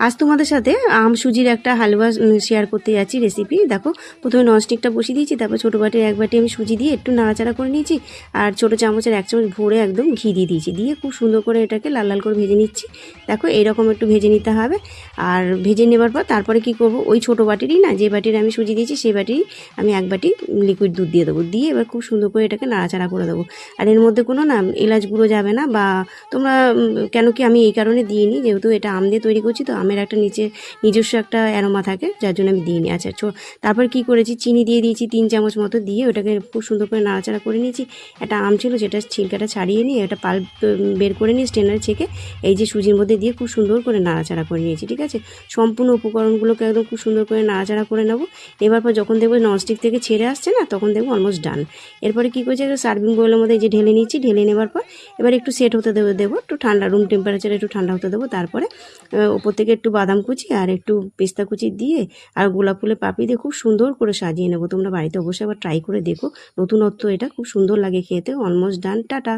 আজ তোমাদের সাথে আম সুজির একটা হালুয়া শেয়ার করতে যাচ্ছি রেসিপি। দেখো, প্রথমে ননস্টিকটা বসিয়ে দিয়েছি, তারপর ছোটো বাটির এক বাটি আমি সুজি দিয়ে একটু নাড়াচাড়া করে নিয়েছি, আর ছোটো চামচের এক চামচ ভরে একদম ঘি দিয়ে দিয়েছি, দিয়ে খুব সুন্দর করে এটাকে লাল লাল করে ভেজে নিচ্ছি। দেখো, এইরকম একটু ভেজে নিতে হবে। আর ভেজে নেবার পর তারপরে কি করব, ওই ছোটো বাটিরই না, যে বাটির আমি সুজি দিয়েছি সেই বাটির আমি এক বাটি লিকুইড দুধ দিয়ে দেবো, দিয়ে এবার খুব সুন্দর করে এটাকে নাড়াচাড়া করে দেবো। আর এর মধ্যে কোনো না এলাচ গুঁড়ো যাবে না, বা তোমরা কেন কি আমি এই কারণে দিইনি, যেহেতু এটা আম দিয়ে তৈরি করছি, তো আমের একটা নিজস্ব একটা অ্যারোমা থাকে, যার জন্য আমি দিইনি। আচ্ছা, তারপর কি করেছি, চিনি দিয়ে দিয়েছি 3 চামচ মতো, দিয়ে ওটাকে খুব সুন্দর করে নাড়াচাড়া করে নিয়েছি। একটা আম ছিল, যেটা ছিলকাটা ছাড়িয়ে নিয়ে এটা পাল্প বের করে নিয়ে স্টেনারে ছেঁকে এই যে সুজির মধ্যে দিয়ে খুব সুন্দর করে নাড়াচাড়া করে নিয়েছি। ঠিক আছে, সম্পূর্ণ উপকরণগুলোকে একদম খুব সুন্দর করে নাড়াচাড়া করে নেবো। এবার পর যখন দেখবো ননস্টিক থেকে ছেড়ে আসছে না, তখন দেখবো অলমোস্ট ডান। এরপরে কী করেছি, একটা সার্ভিং বোলের মধ্যে যে ঢেলে নিচ্ছি, ঢেলে নেবার পর এবার একটু সেট হতে দেবো একটু ঠান্ডা, রুম টেম্পারেচারে একটু ঠান্ডা হতে দেবো। তারপরে ওপর থেকে একটু বাদাম কুচি আর একটু পেস্তা কুচি দিয়ে আর গোলাপ ফুলের পাপড়ি দিয়ে খুব সুন্দর করে সাজিয়ে নেবো। তোমরা বাড়িতে অবশ্যই আবার ট্রাই করে দেখো, নতুনত্ব এটা, খুব সুন্দর লাগে খেতে। Almost done, tata.